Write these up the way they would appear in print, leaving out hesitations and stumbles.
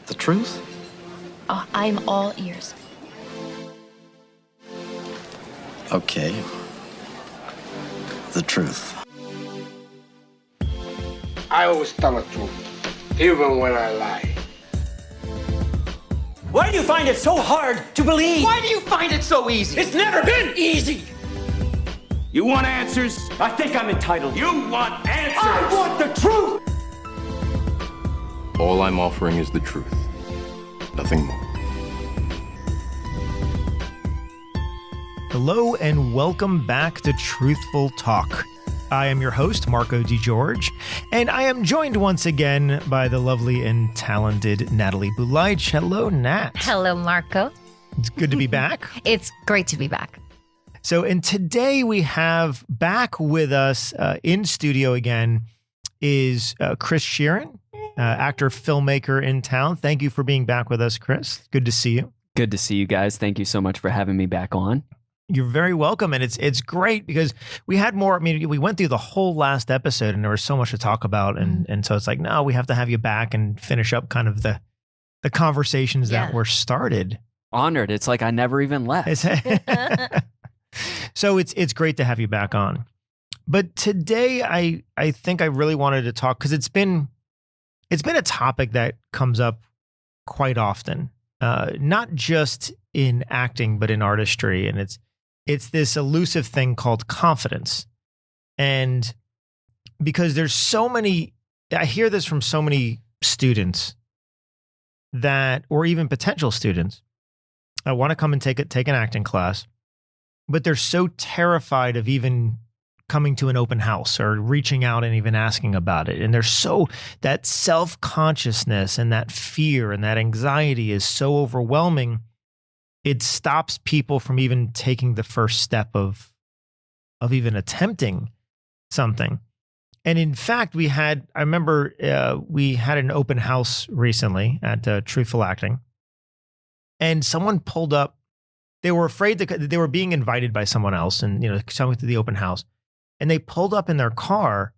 The truth? Oh, I'm all ears. Okay. The truth. I always tell the truth, even when I lie. Why do you find it so hard to believe? Why do you find it so easy? It's never been easy. You want answers? I think I'm entitled. You want answers? I want the truth. All I'm offering is the truth. Nothing more. Hello and welcome back to Truthful Talk. I am your host, Marco DeGeorge, and I am joined once again by the lovely and talented Natalie Bulaich. Hello, Nat. Hello, Marco. It's good to be back. It's great to be back. So, and today we have back with us in studio again is Chris Sheeran, actor, filmmaker in town. Thank you for being back with us, Chris. Good to see you. Good to see you guys. Thank you so much for having me back on. You're very welcome. And it's great because we had more, we went through the whole last episode and there was so much to talk about. And so it's like, no, we have to have you back and finish up kind of the conversations that were started. Honored. It's like I never even left. So it's great to have you back on. But today I think I really wanted to talk because it's been a topic that comes up quite often, not just in acting, but in artistry. And it's this elusive thing called confidence. And because there's so many, I hear this from so many students that, or even potential students, I want to come and take an acting class, but they're so terrified of even coming to an open house or reaching out and even asking about it. And there's so, that self-consciousness and that fear and that anxiety is so overwhelming. It stops people from even taking the first step of even attempting something. And in fact, I remember we had an open house recently at Truthful Acting, and someone pulled up. They were afraid that they were being invited by someone else and, coming to the open house, and they pulled up in their car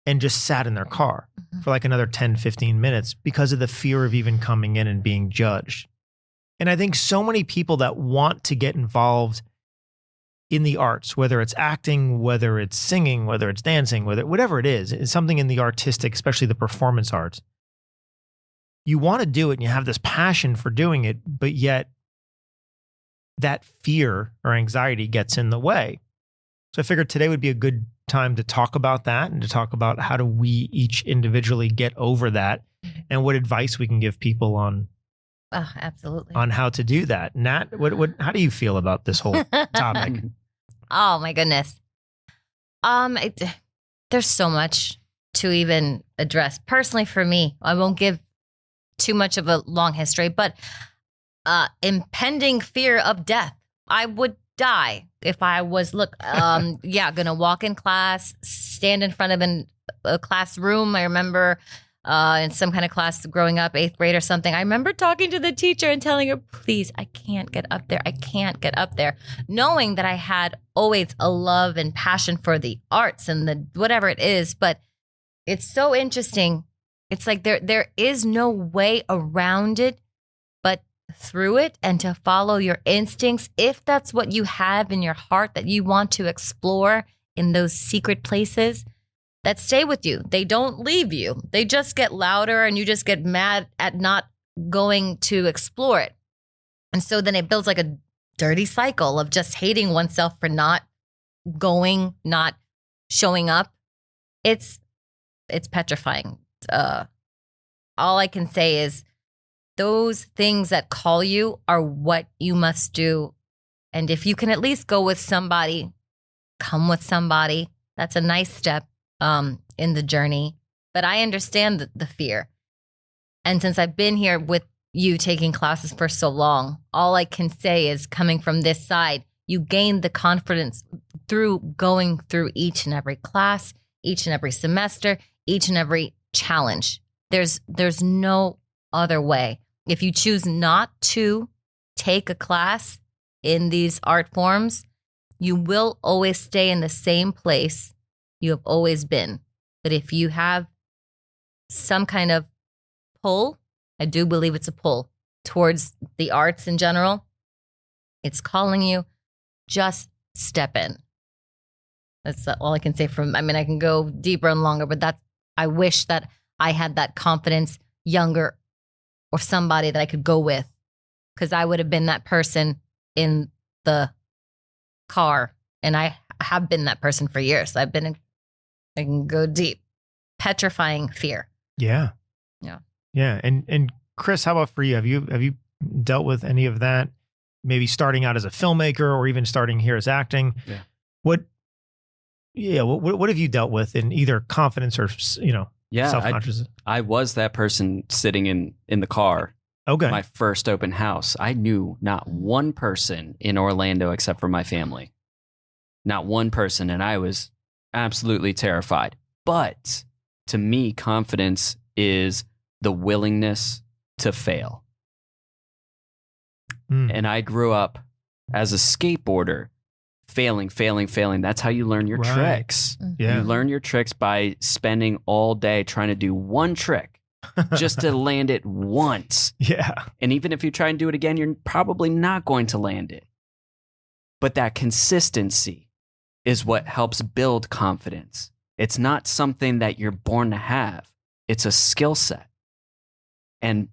and just sat in their car for like another 10, 15 minutes because of the fear of even coming in and being judged. And I think so many people that want to get involved in the arts, whether it's acting, whether it's singing, whether it's dancing, whatever it is, it's something in the artistic, especially the performance arts. You want to do it and you have this passion for doing it, but yet that fear or anxiety gets in the way. So I figured today would be a good time to talk about that and to talk about how do we each individually get over that and what advice we can give people on absolutely. On how to do that. Nat, how do you feel about this whole topic? Oh my goodness. There's so much to even address. Personally for me, I won't give too much of a long history, but impending fear of death. I would die if I was, gonna walk in class, stand in front of a classroom. I remember in some kind of class growing up, 8th grade or something, I remember talking to the teacher and telling her, please, I can't get up there. I can't get up there. Knowing that I had always a love and passion for the arts and the whatever it is. But it's so interesting. It's like there is no way around it but through it, and to follow your instincts, if that's what you have in your heart that you want to explore in those secret places that stay with you. They don't leave you. They just get louder and you just get mad at not going to explore it. And so then it builds like a dirty cycle of just hating oneself for not going, not showing up. It's petrifying. All I can say is those things that call you are what you must do. And if you can at least go with somebody, come with somebody, that's a nice step in the journey. But I understand the fear. And since I've been here with you taking classes for so long, all I can say is, coming from this side, you gain the confidence through going through each and every class, each and every semester, each and every challenge. There's no other way. If you choose not to take a class in these art forms, you will always stay in the same place you have always been. But if you have some kind of pull I do believe it's a pull towards the arts in general. It's calling you. Just step in. That's all I can say I can go deeper and longer, but I wish that I had that confidence younger or somebody that I could go with, because I would have been that person in the car. And I have been that person for years. I can go deep. Petrifying fear. Yeah. Yeah. Yeah. And Chris, how about for you? Have you dealt with any of that? Maybe starting out as a filmmaker or even starting here as acting? Yeah. What have you dealt with in either confidence or, self-conscious? I was that person sitting in the car. Okay. My first open house. I knew not one person in Orlando except for my family. Not one person. And I was absolutely terrified. But to me, confidence is the willingness to fail. And I grew up as a skateboarder, failing. That's how you learn your tricks. Yeah. You learn your tricks by spending all day trying to do one trick just to land it once. Yeah. And even if you try and do it again, you're probably not going to land it. But that consistency is what helps build confidence. It's not something that you're born to have. It's a skill set. And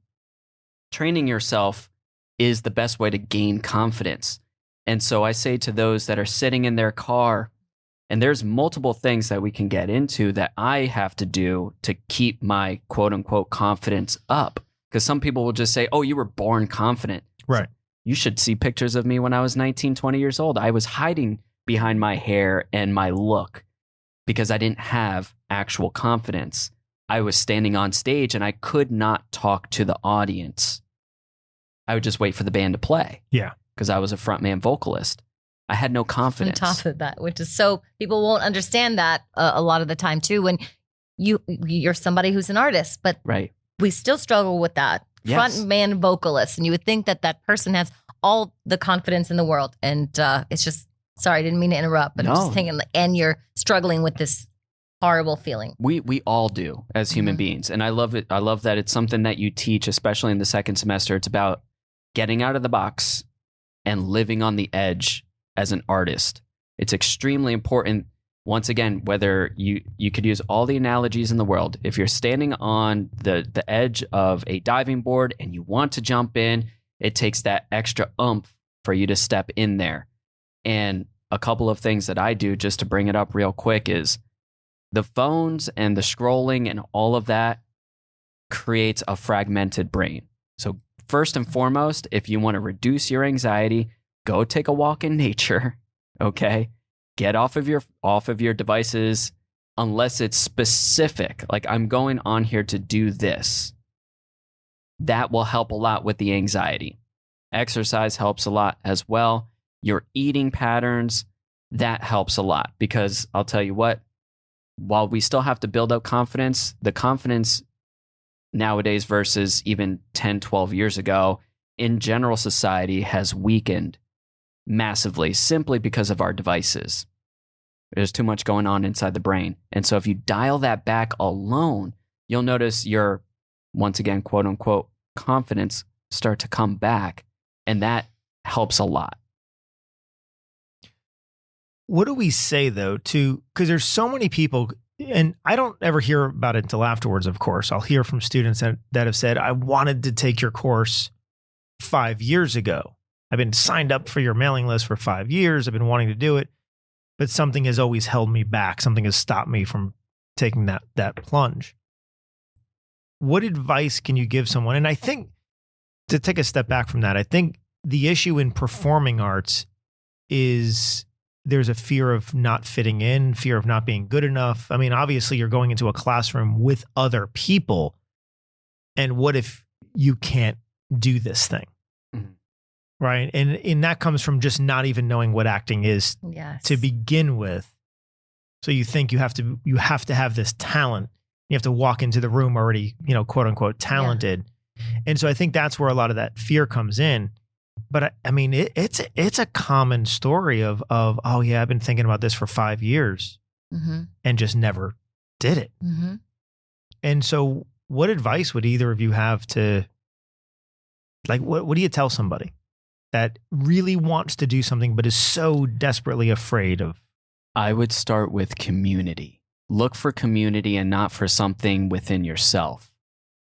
training yourself is the best way to gain confidence. And so I say to those that are sitting in their car, and there's multiple things that we can get into that I have to do to keep my quote unquote confidence up. Because some people will just say, oh, you were born confident. Right. You should see pictures of me when I was 19, 20 years old. I was hiding behind my hair and my look because I didn't have actual confidence. I was standing on stage and I could not talk to the audience. I would just wait for the band to play. Yeah. Because I was a frontman vocalist. I had no confidence. On top of that, which is so people won't understand that a lot of the time too, when you're somebody who's an artist, but right. We still struggle with that. Yes. Frontman vocalist. And you would think that that person has all the confidence in the world. And it's just, sorry, I didn't mean to interrupt, but I'm just thinking, and you're struggling with this horrible feeling. We all do as human beings. And I love it. I love that it's something that you teach, especially in the second semester. It's about getting out of the box and living on the edge as an artist. It's extremely important. Once again, whether you could use all the analogies in the world. If you're standing on the edge of a diving board and you want to jump in, it takes that extra oomph for you to step in there. And a couple of things that I do just to bring it up real quick is the phones and the scrolling and all of that creates a fragmented brain. So first and foremost, if you want to reduce your anxiety, go take a walk in nature, okay? Get off of your devices unless it's specific. Like, I'm going on here to do this. That will help a lot with the anxiety. Exercise helps a lot as well. Your eating patterns, that helps a lot, because I'll tell you what, while we still have to build up confidence, the confidence nowadays versus even 10, 12 years ago in general society has weakened massively simply because of our devices. There's too much going on inside the brain. And so if you dial that back alone, you'll notice your, once again, quote unquote, confidence start to come back. And that helps a lot. What do we say though because there's so many people, and I don't ever hear about it until afterwards, of course. I'll hear from students that have said, I wanted to take your course 5 years ago. I've been signed up for your mailing list for 5 years. I've been wanting to do it, but something has always held me back. Something has stopped me from taking that plunge. What advice can you give someone? And I think, to take a step back from that, I think the issue in performing arts is there's a fear of not fitting in, fear of not being good enough. I mean, obviously you're going into a classroom with other people. And what if you can't do this thing? Mm-hmm. Right. And that comes from just not even knowing what acting is to begin with. So you think you have to have this talent. You have to walk into the room already, quote unquote, talented. Yeah. And so I think that's where a lot of that fear comes in. But I mean, it's a common story of, oh yeah, I've been thinking about this for 5 years and just never did it. Mm-hmm. And so what advice would either of you have to Like, what do you tell somebody that really wants to do something but is so desperately afraid of? I would start with community. Look for community and not for something within yourself,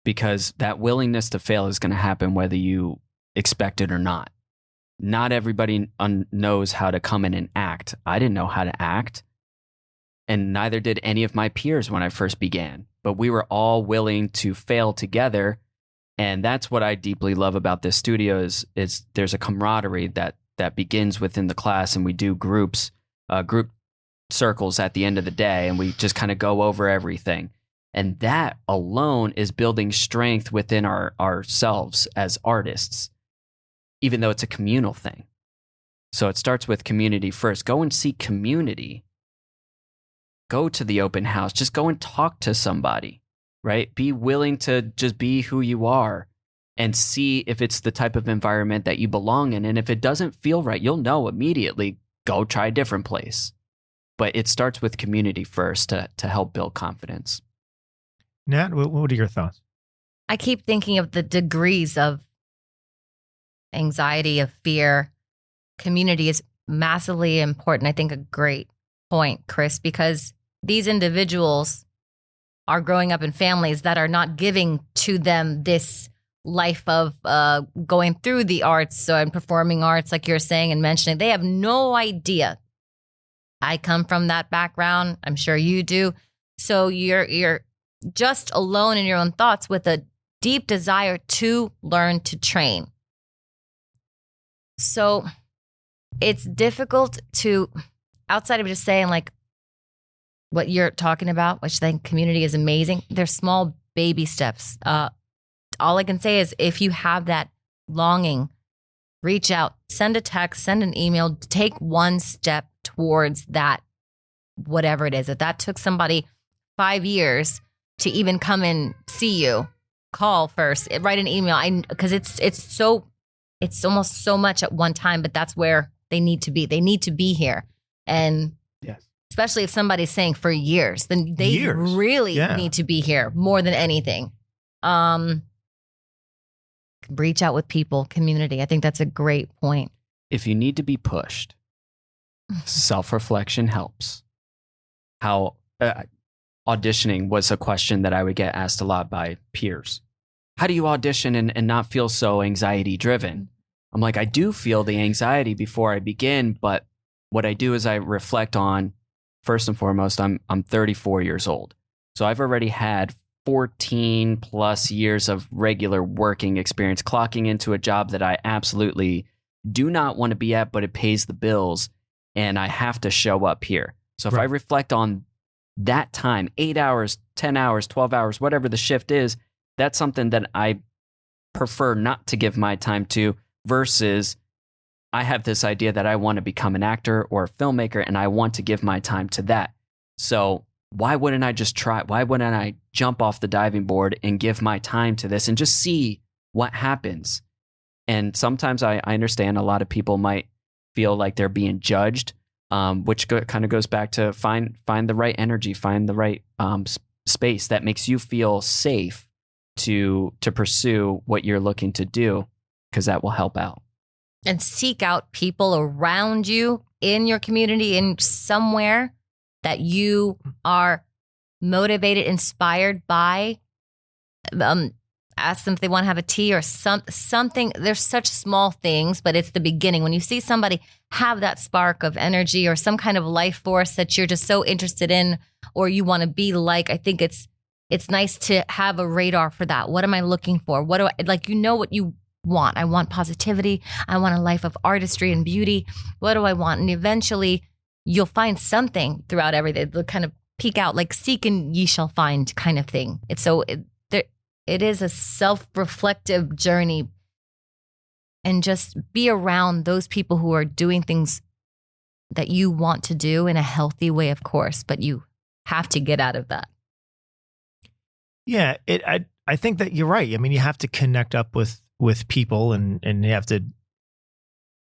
because that willingness to fail is going to happen whether you expect it or not. Not everybody knows how to come in and act. I didn't know how to act, and neither did any of my peers when I first began. But we were all willing to fail together, and that's what I deeply love about this studio is there's a camaraderie that begins within the class, and we do group circles at the end of the day, and we just kind of go over everything. And that alone is building strength within ourselves as artists, even though it's a communal thing. So it starts with community first. Go and seek community. Go to the open house. Just go and talk to somebody, right? Be willing to just be who you are and see if it's the type of environment that you belong in. And if it doesn't feel right, you'll know immediately. Go try a different place. But it starts with community first to help build confidence. Nat, what are your thoughts? I keep thinking of the degrees of anxiety, of fear. Community is massively important. I think a great point, Chris, because these individuals are growing up in families that are not giving to them this life of going through the arts and performing arts, like you're saying and mentioning. They have no idea. I come from that background. I'm sure you do. So you're just alone in your own thoughts with a deep desire to learn to train. So it's difficult to, outside of just saying like what you're talking about, which I think community is amazing, there's small baby steps. All I can say is if you have that longing, reach out, send a text, send an email, take one step towards that, whatever it is. If that took somebody 5 years to even come and see you, call first, write an email. Because it's almost so much at one time, but that's where they need to be. They need to be here. And yes, especially if somebody's saying for years, then they really need to be here more than anything. Reach out with people, community. I think that's a great point. If you need to be pushed, self-reflection helps. How auditioning was a question that I would get asked a lot by peers. How do you audition and not feel so anxiety driven? I'm like, I do feel the anxiety before I begin, but what I do is I reflect on, first and foremost, I'm 34 years old. So I've already had 14 plus years of regular working experience, clocking into a job that I absolutely do not want to be at, but it pays the bills and I have to show up here. So if I reflect on that time, 8 hours, 10 hours, 12 hours, whatever the shift is, that's something that I prefer not to give my time to versus I have this idea that I want to become an actor or a filmmaker and I want to give my time to that. So why wouldn't I just try? Why wouldn't I jump off the diving board and give my time to this and just see what happens? And sometimes I understand a lot of people might feel like they're being judged, which kind of goes back to find the right energy, find the right space that makes you feel safe to pursue what you're looking to do, because that will help out. And seek out people around you in your community, in somewhere that you are motivated, inspired by. Ask them if they want to have a tea or something. There's such small things, but it's the beginning. When you see somebody have that spark of energy or some kind of life force that you're just so interested in or you want to be like, I think it's nice to have a radar for that. What am I looking for? What do I like? You know what you want. I want positivity. I want a life of artistry and beauty. What do I want? And eventually you'll find something throughout everything. They'll kind of peek out, like seek and ye shall find kind of thing. It's so it is a self-reflective journey, and just be around those people who are doing things that you want to do in a healthy way, of course, but you have to get out of that. Yeah, I think that you're right. I mean, you have to connect up with people and you have to,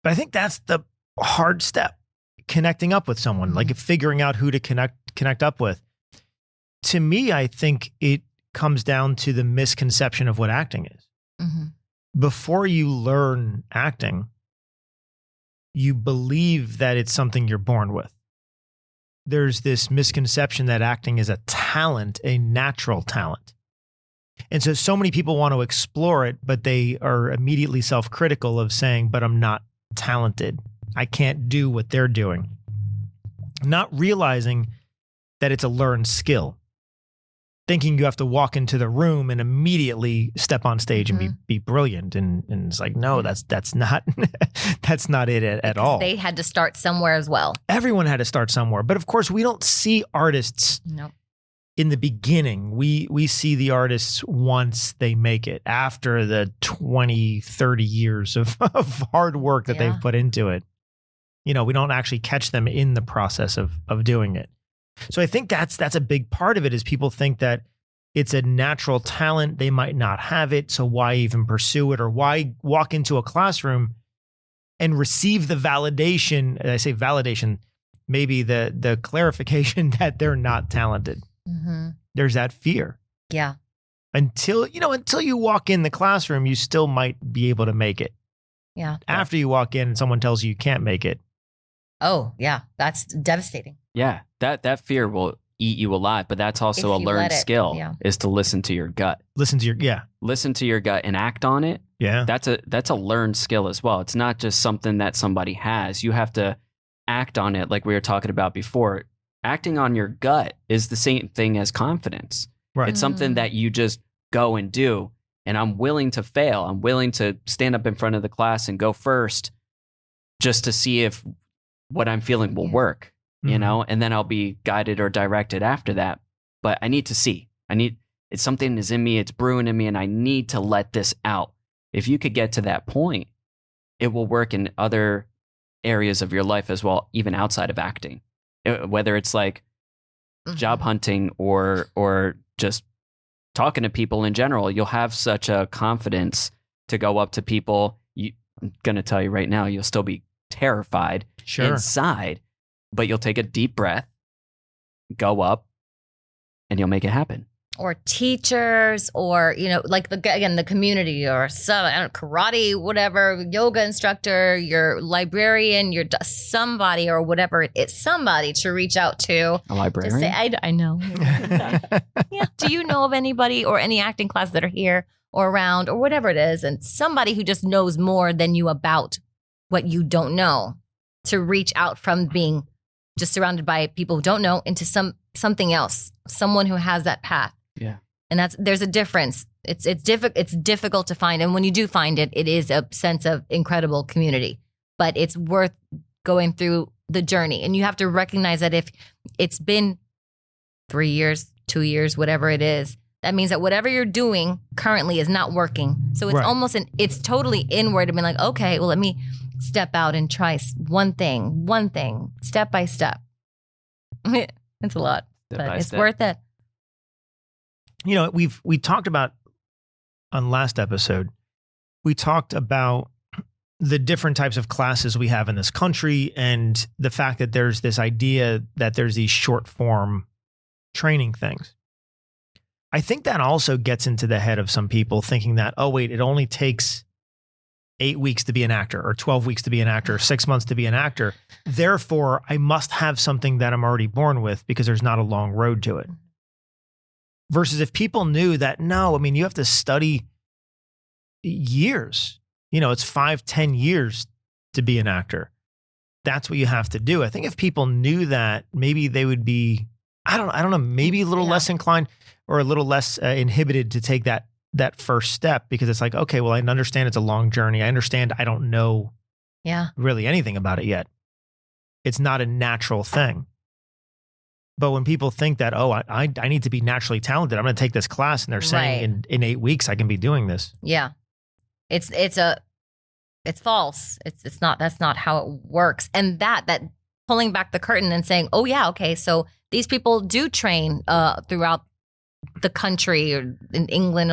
but I think that's the hard step, connecting up with someone, like figuring out who to connect up with. To me, I think it comes down to the misconception of what acting is. before you learn acting, you believe that it's something you're born with. There's this misconception that acting is a talent, a natural talent. And so many people want to explore it, but they are immediately self-critical of saying, but I'm not talented. I can't do what they're doing. Not realizing that it's a learned skill. Thinking you have to walk into the room and immediately step on stage and be brilliant. And it's like, no, that's not that's not it at all. They had to start somewhere as well. Everyone had to start somewhere. But of course, we don't see artists in the beginning. We see the artists once they make it, after the 20, 30 years of hard work that they've put into it. We don't actually catch them in the process of doing it. So I think that's a big part of it, is people think that it's a natural talent. They might not have it. So why even pursue it, or why walk into a classroom and receive the validation? And I say validation, maybe the clarification that they're not talented. There's that fear. Yeah. Until you walk in the classroom, you still might be able to make it. Yeah. After you walk in and someone tells you can't make it. Oh, yeah. That's devastating. Yeah, that fear will eat you alive, but that's also a learned skill, is to listen to your gut. Listen to your gut and act on it. Yeah. That's a learned skill as well. It's not just something that somebody has. You have to act on it, like we were talking about before. Acting on your gut is the same thing as confidence. Right. It's something that you just go and do. And I'm willing to fail. I'm willing to stand up in front of the class and go first, just to see if what I'm feeling will work, and then I'll be guided or directed after that. But I need to see. It's something that's in me, it's brewing in me, and I need to let this out. If you could get to that point, it will work in other areas of your life as well, even outside of acting. Whether it's like job hunting or just talking to people in general, you'll have such a confidence to go up to people. I'm going to tell you right now, you'll still be terrified inside, but you'll take a deep breath, go up, and you'll make it happen. Or teachers, or like the community, or karate, whatever, yoga instructor, your librarian, your somebody, or whatever it's somebody to reach out to. A librarian. To say, I know. Yeah. Do you know of anybody or any acting class that are here or around or whatever it is, and somebody who just knows more than you about what you don't know, to reach out from being just surrounded by people who don't know into something else, someone who has that path. Yeah. And there's a difference. It's difficult to find. And when you do find it, it is a sense of incredible community, but it's worth going through the journey. And you have to recognize that if it's been 3 years, 2 years, whatever it is, that means that whatever you're doing currently is not working. So it's it's totally inward. I mean, like, okay, well, let me step out and try one thing, step by step. It's a lot, but it's worth it. We talked about, on last episode, we talked about the different types of classes we have in this country, and the fact that there's this idea that there's these short form training things. I think that also gets into the head of some people, thinking that, oh, wait, it only takes 8 weeks to be an actor, or 12 weeks to be an actor, or 6 months to be an actor. Therefore, I must have something that I'm already born with, because there's not a long road to it. Versus if people knew that, no, I mean, you have to study years. It's 5-10 years to be an actor. That's what you have to do. I think if people knew that, maybe they would be, I don't know, maybe a little less inclined or a little less inhibited to take that first step, because it's like, okay, well, I understand it's a long journey. I understand I don't know really anything about it yet. It's not a natural thing. But when people think that, oh, I need to be naturally talented, I'm going to take this class, and they're saying in 8 weeks I can be doing this. Yeah, it's false. It's not. That's not how it works. And that pulling back the curtain and saying, oh yeah, okay, so these people do train throughout the country, or in England,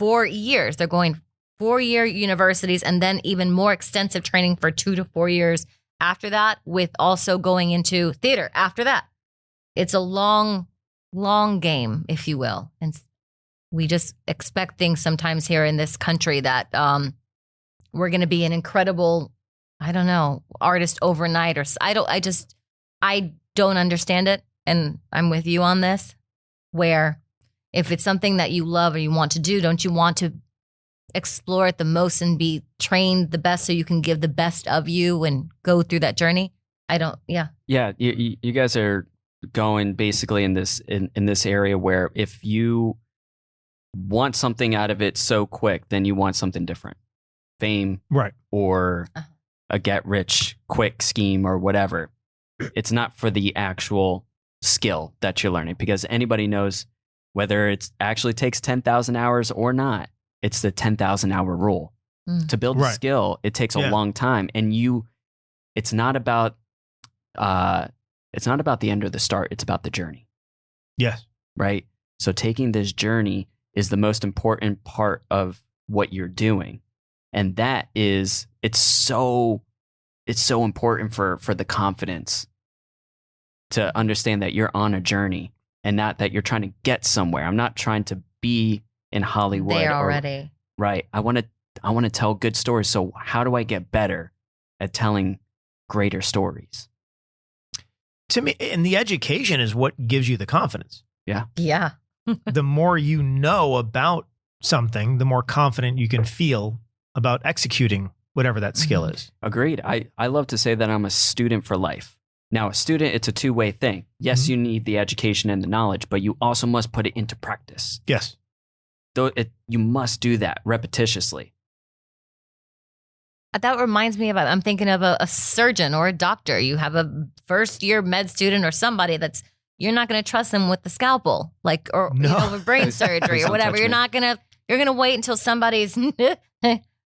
4 years. They're going 4-year universities, and then even more extensive training for 2 to 4 years after that, with also going into theater after that. It's a long, long game, if you will. And we just expect things sometimes here in this country that we're going to be an incredible, I don't know, artist overnight, or I don't understand it. And I'm with you on this, where if it's something that you love or you want to do, don't you want to explore it the most and be trained the best so you can give the best of you and go through that journey? Yeah, you guys are going basically in this area where if you want something out of it so quick, then you want something different, fame, right, or a get rich quick scheme or whatever. It's not for the actual skill that you're learning, because anybody knows whether it actually takes 10,000 hours or not. It's the 10,000 hour rule. To build a skill, it takes a long time, and it's not about the end or the start. It's about the journey. Yes. Right. So taking this journey is the most important part of what you're doing. And that is, it's so important for the confidence to understand that you're on a journey and not that you're trying to get somewhere. I'm not trying to be in Hollywood. There already. Right. I want to tell good stories. So how do I get better at telling greater stories? To me, and the education is what gives you the confidence. Yeah. Yeah. The more you know about something, the more confident you can feel about executing whatever that skill is. Agreed. I love to say that I'm a student for life. Now, a student, it's a two-way thing. Yes, you need the education and the knowledge, but you also must put it into practice. Yes. You must do that repetitiously. That reminds me of, I'm thinking of a surgeon or a doctor. You have a first year med student or somebody you're not going to trust them with the scalpel, with brain surgery or whatever. You're going to wait until somebody's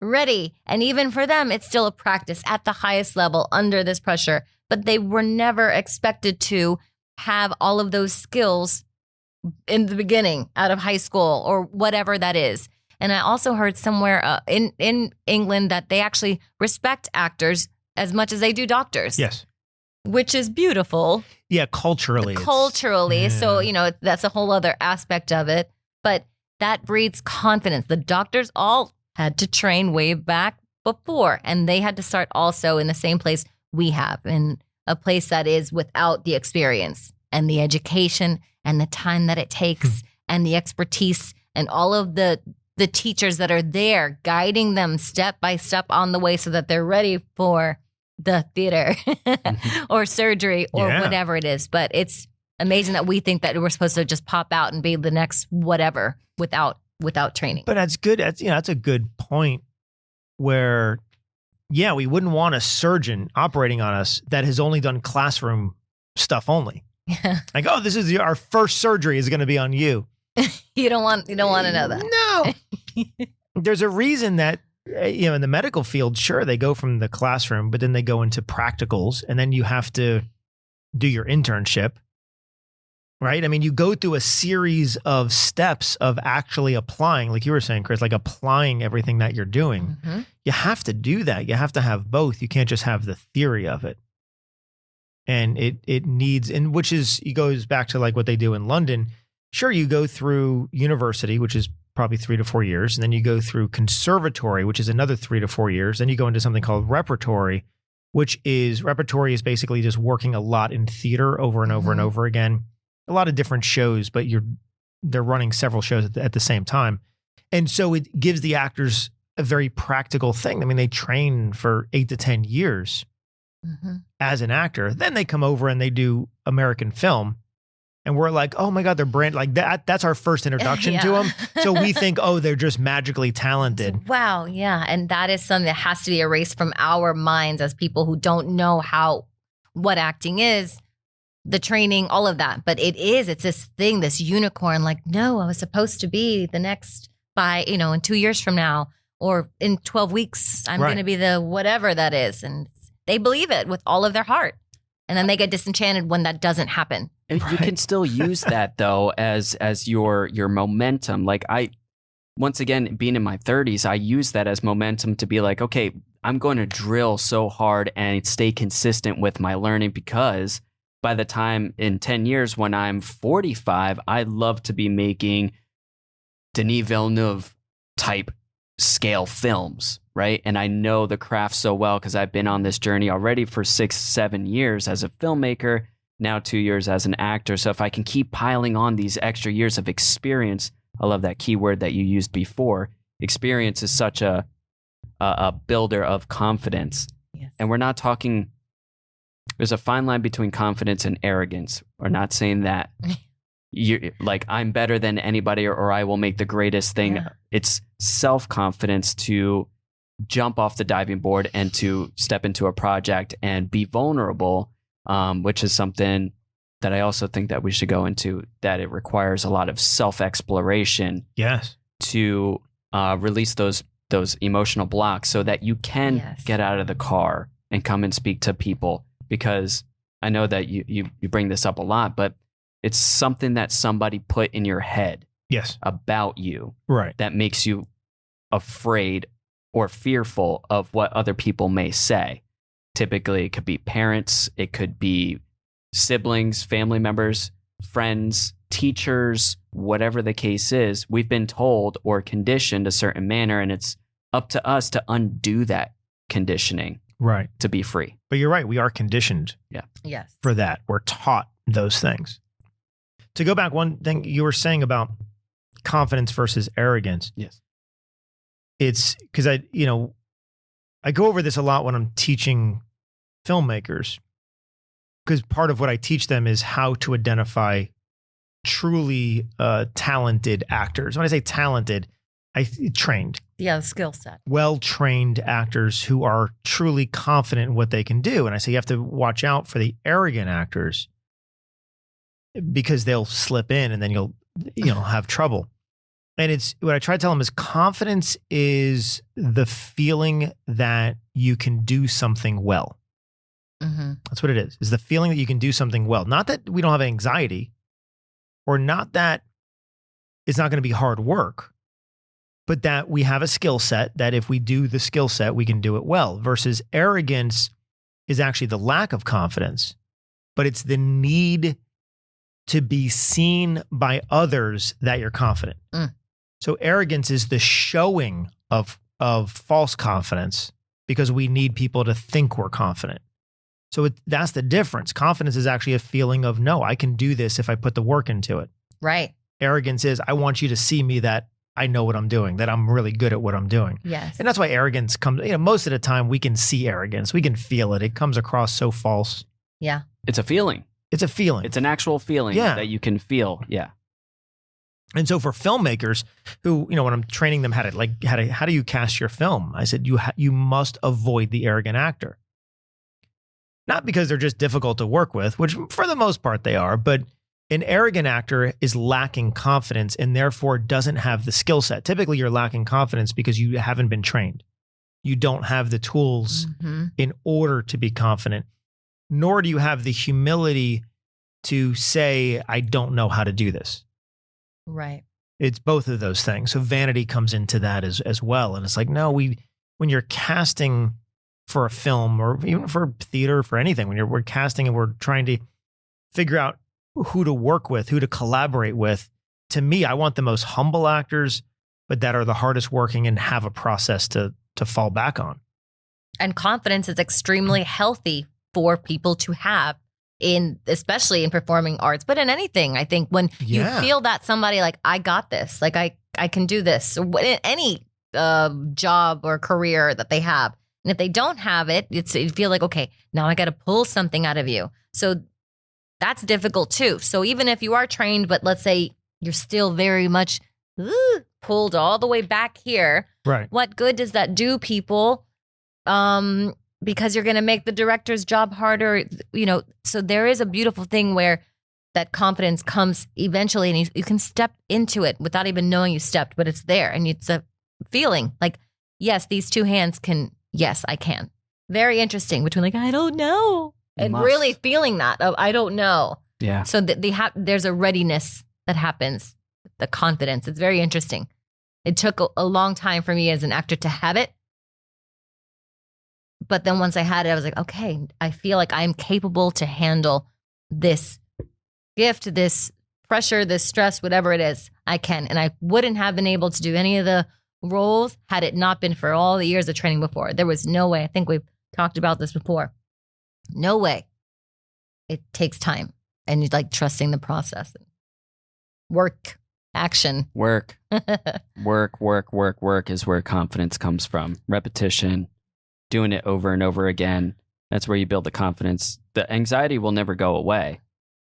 ready. And even for them, it's still a practice at the highest level under this pressure. But they were never expected to have all of those skills in the beginning out of high school or whatever that is. And I also heard somewhere in England that they actually respect actors as much as they do doctors. Yes. Which is beautiful. Yeah, culturally. So, that's a whole other aspect of it. But that breeds confidence. The doctors all had to train way back before, and they had to start also in the same place we have, in a place that is without the experience and the education and the time that it takes and the expertise and all of the teachers that are there guiding them step by step on the way so that they're ready for the theater or surgery or whatever it is. But it's amazing that we think that we're supposed to just pop out and be the next whatever without training. But that's good. That's a good point where, we wouldn't want a surgeon operating on us that has only done classroom stuff only. Like, oh, this is our first surgery is going to be on you. You don't want to know that. No. There's a reason that, in the medical field, sure, they go from the classroom, but then they go into practicals, and then you have to do your internship, right? I mean, you go through a series of steps of actually applying, like you were saying, Chris, like applying everything that you're doing. Mm-hmm. You have to do that. You have to have both. You can't just have the theory of it. And it needs, and which is, it goes back to like what they do in London. Sure, you go through university, which is probably 3 to 4 years. And then you go through conservatory, which is another 3 to 4 years. Then you go into something called repertory, which is basically just working a lot in theater over and over and over again. A lot of different shows, but they're running several shows at the same time. And so it gives the actors a very practical thing. I mean, they train for 8 to 10 years as an actor. Then they come over and they do American film. And we're like, oh my God, they're brand like that. That's our first introduction to them. So we think, oh, they're just magically talented. Wow. Yeah. And that is something that has to be erased from our minds as people who don't know what acting is, the training, all of that. But it's this thing, this unicorn, like, no, I was supposed to be the next in 2 years from now, or in 12 weeks, I'm going to be the whatever that is. And they believe it with all of their heart. And then they get disenchanted when that doesn't happen. And you can still use that though as your momentum. Like once again, being in my 30s, I use that as momentum to be like, okay, I'm going to drill so hard and stay consistent with my learning, because by the time in 10 years when I'm 45, I'd love to be making Denis Villeneuve type scale films, right? And I know the craft so well because I've been on this journey already for 6-7 years as a filmmaker, now 2 years as an actor. So if I can keep piling on these extra years of experience, I love that keyword that you used before. Experience is such a builder of confidence. Yes. And we're not talking, there's a fine line between confidence and arrogance. We're not saying that you're like, I'm better than anybody or I will make the greatest thing. Yeah. It's self-confidence to jump off the diving board and to step into a project and be vulnerable, which is something that I also think that we should go into, that it requires a lot of self-exploration. Yes. To release those emotional blocks so that you can get out of the car and come and speak to people. Because I know that you bring this up a lot, but it's something that somebody put in your head about you, right, that makes you afraid or fearful of what other people may say. Typically, it could be parents, it could be siblings, family members, friends, teachers, whatever the case is. We've been told or conditioned a certain manner, and it's up to us to undo that conditioning, right, to be free. But you're right, we are conditioned for that. We're taught those things. To go back, one thing you were saying about confidence versus arrogance. Yes. It's because I go over this a lot when I'm teaching filmmakers, because part of what I teach them is how to identify truly talented actors. When I say talented, trained. Yeah, the skill set. Well-trained actors who are truly confident in what they can do. And I say you have to watch out for the arrogant actors, because they'll slip in and then you'll have trouble. And it's what I try to tell them is confidence is the feeling that you can do something well. Mm-hmm. That's what it is the feeling that you can do something well. Not that we don't have anxiety, or not that it's not going to be hard work, but that we have a skill set that if we do the skill set, we can do it well. Versus arrogance is actually the lack of confidence, but it's the need to be seen by others that you're confident. So arrogance is the showing of false confidence, because we need people to think we're confident. So that's the difference. Confidence is actually a feeling of, no, I can do this if I put the work into it. Right. Arrogance is, I want you to see me that I know what I'm doing, that I'm really good at what I'm doing. Yes. And that's why arrogance comes, most of the time we can see arrogance. We can feel it. It comes across so false. Yeah. It's a feeling. It's a feeling. It's an actual feeling that you can feel. Yeah. And so for filmmakers who, when I'm training them how do you cast your film? I said, you must avoid the arrogant actor. Not because they're just difficult to work with, which for the most part they are, but an arrogant actor is lacking confidence and therefore doesn't have the skill set. Typically you're lacking confidence because you haven't been trained. You don't have the tools in order to be confident, nor do you have the humility to say, I don't know how to do this. Right. It's both of those things. So vanity comes into that as well. And it's like, no, when you're casting for a film or even for theater, for anything, when we're casting and we're trying to figure out who to work with, who to collaborate with, to me, I want the most humble actors, but that are the hardest working and have a process to fall back on. And confidence is extremely healthy for people to have, especially in performing arts, but in anything. I think when you feel that somebody like, I got this, like I can do this, or any job or career that they have. And if they don't have it, you feel like, okay, now I got to pull something out of you. So that's difficult too. So even if you are trained, but let's say you're still very much pulled all the way back here. Right. What good does that do people? Because you're going to make the director's job harder, So there is a beautiful thing where that confidence comes eventually, and you can step into it without even knowing you stepped, but it's there, and it's a feeling like, yes, these two hands can. Yes, I can. Very interesting between like, I don't know, and really feeling that of I don't know. Yeah. So there's a readiness that happens, the confidence. It's very interesting. It took a long time for me as an actor to have it. But then once I had it, I was like, okay, I feel like I'm capable to handle this gift, this pressure, this stress, whatever it is, I can. And I wouldn't have been able to do any of the roles had it not been for all the years of training before. There was no way. I think we've talked about this before. No way. It takes time, and you like trusting the process. Work, action. Work is where confidence comes from. Repetition, doing it over and over again. That's where you build the confidence. The anxiety will never go away,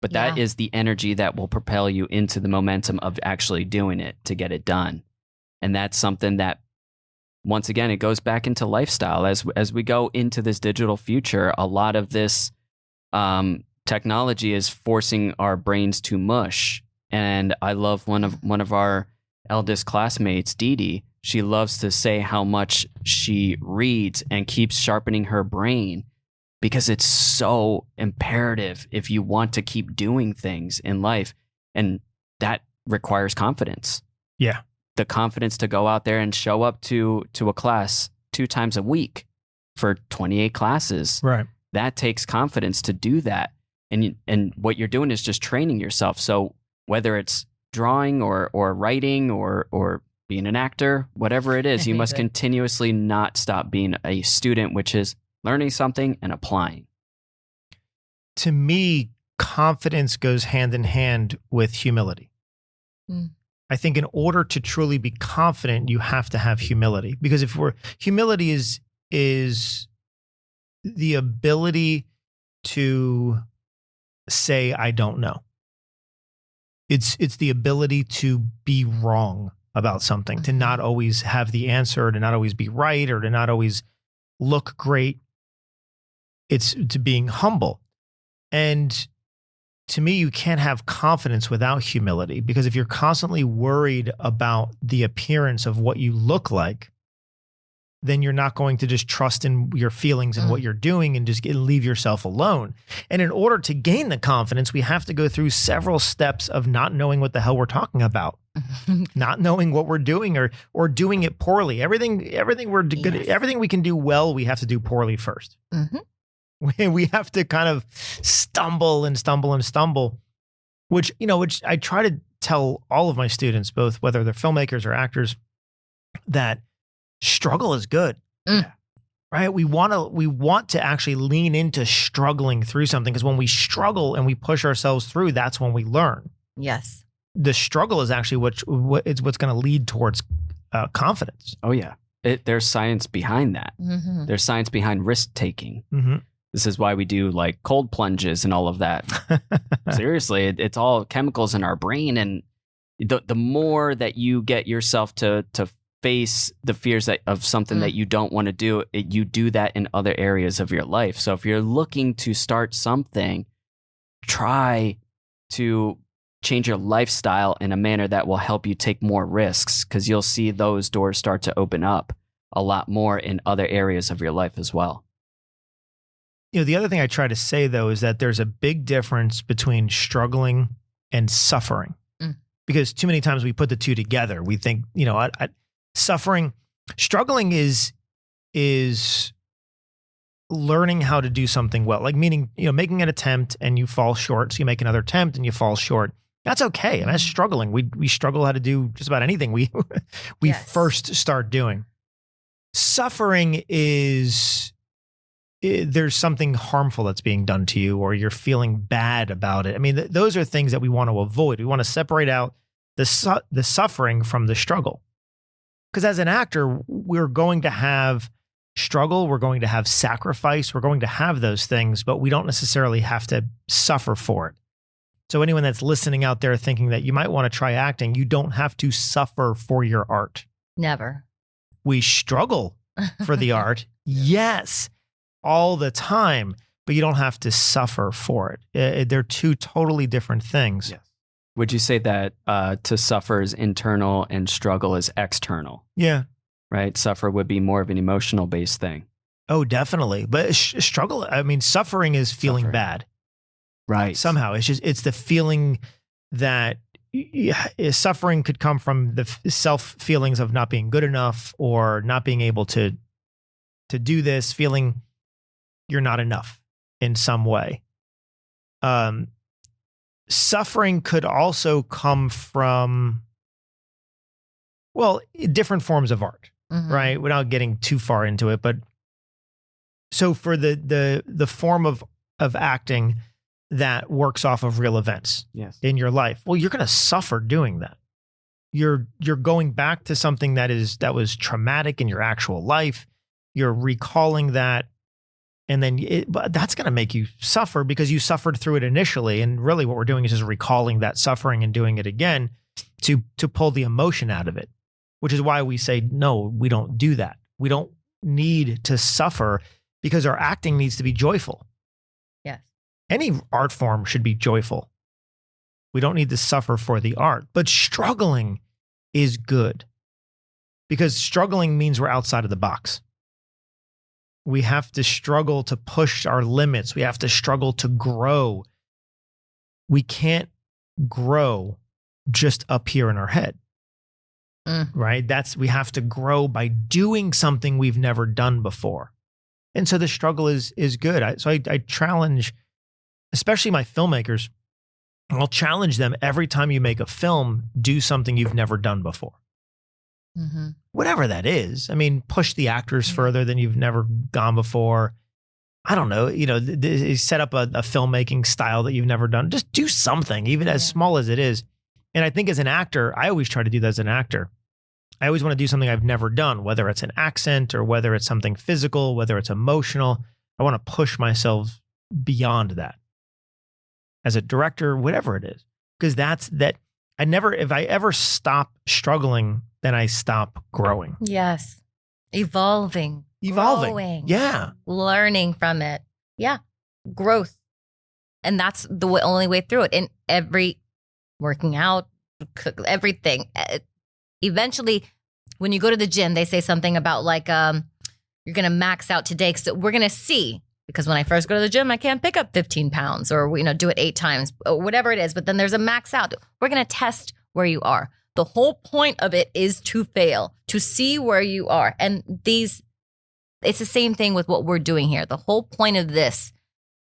but that is the energy that will propel you into the momentum of actually doing it to get it done. And that's something that, once again, it goes back into lifestyle. As we go into this digital future, a lot of this technology is forcing our brains to mush. And I love one of our eldest classmates, Dee Dee. She loves to say how much she reads and keeps sharpening her brain, because it's so imperative if you want to keep doing things in life. And that requires confidence. Yeah. The confidence to go out there and show up to a class 2 times a week for 28 classes. Right. That takes confidence to do that. And what you're doing is just training yourself. So whether it's drawing or writing or being an actor, whatever it is, you must continuously not stop being a student, which is learning something and applying. To me, confidence goes hand in hand with humility. I think in order to truly be confident, you have to have humility, because humility is the ability to say, I don't know. It's the ability to be wrong about something, to not always have the answer, to not always be right, or to not always look great. It's to being humble. And to me, you can't have confidence without humility, because if you're constantly worried about the appearance of what you look like, then you're not going to just trust in your feelings and what you're doing and just leave yourself alone. And in order to gain the confidence, we have to go through several steps of not knowing what the hell we're talking about, not knowing what we're doing, or doing it poorly. Everything we can do well, we have to do poorly first. We have to kind of stumble, which I try to tell all of my students, both whether they're filmmakers or actors, that struggle is good, right? We want to actually lean into struggling through something, because when we struggle and we push ourselves through, that's when we learn. Yes. The struggle is actually what's going to lead towards confidence. Oh yeah. There's science behind that. There's science behind risk taking. This is why we do like cold plunges and all of that. Seriously, it's all chemicals in our brain. And the more that you get yourself to face the fears of something that you don't want to do, you do that in other areas of your life. So if you're looking to start something, try to change your lifestyle in a manner that will help you take more risks, because you'll see those doors start to open up a lot more in other areas of your life as well. The other thing I try to say, though, is that there's a big difference between struggling and suffering, because too many times we put the two together. We think, struggling is learning how to do something well, like meaning, making an attempt and you fall short. So you make another attempt and you fall short. That's okay. And that's struggling. We struggle how to do just about anything we first start doing. Suffering is, there's something harmful that's being done to you, or you're feeling bad about it. I mean, those are things that we want to avoid. We want to separate out the suffering from the struggle. Because as an actor, we're going to have struggle, we're going to have sacrifice, we're going to have those things, but we don't necessarily have to suffer for it. So anyone that's listening out there thinking that you might want to try acting, you don't have to suffer for your art. Never. We struggle for the art, yes, all the time, but you don't have to suffer for it. They're two totally different things. Yes. Would you say that to suffer is internal and struggle is external? Yeah. Right? Suffer would be more of an emotional based thing. Oh, definitely. But struggle, I mean, suffering is feeling bad. Right. Somehow. It's the feeling that suffering could come from the self feelings of not being good enough, or not being able to do this, feeling you're not enough in some way. Suffering could also come from Well, different forms of art, Mhm. right? Without getting too far into it, but so for the form of acting that works off of real events Yes. in your life, well, you're going to suffer doing that. You're going back to something that was traumatic in your actual life. You're recalling that, and then but that's going to make you suffer because you suffered through it initially. And really, what we're doing is just recalling that suffering and doing it again to pull the emotion out of it. Which is why we say no, we don't do that. We don't need to suffer because our acting needs to be joyful. Yes. Any art form should be joyful. We don't need to suffer for the art, but struggling is good because struggling means we're outside of the box. We have to struggle to push our limits. We have to struggle to grow. We can't grow just up here in our head, right? We have to grow by doing something we've never done before. And so the struggle is good. I challenge, especially my filmmakers, I'll challenge them every time you make a film, do something you've never done before. Mm-hmm. Whatever that is. I mean, push the actors further than you've never gone before. I don't know, set up a filmmaking style that you've never done. Just do something, even as small as it is. And I think as an actor, I always try to do that as an actor. I always want to do something I've never done, whether it's an accent or whether it's something physical, whether it's emotional. I want to push myself beyond that as a director, whatever it is. Because if I ever stop struggling, then I stop growing. Yes. Evolving. Growing, Yeah. Learning from it. Yeah. Growth. And that's the only way through it. In every working out, everything. Eventually, when you go to the gym, they say something about like, you're going to max out today. So we're going to see, because when I first go to the gym, I can't pick up 15 pounds or, do it 8 times or whatever it is. But then there's a max out. We're going to test where you are. The whole point of it is to fail, to see where you are. And it's the same thing with what we're doing here. The whole point of this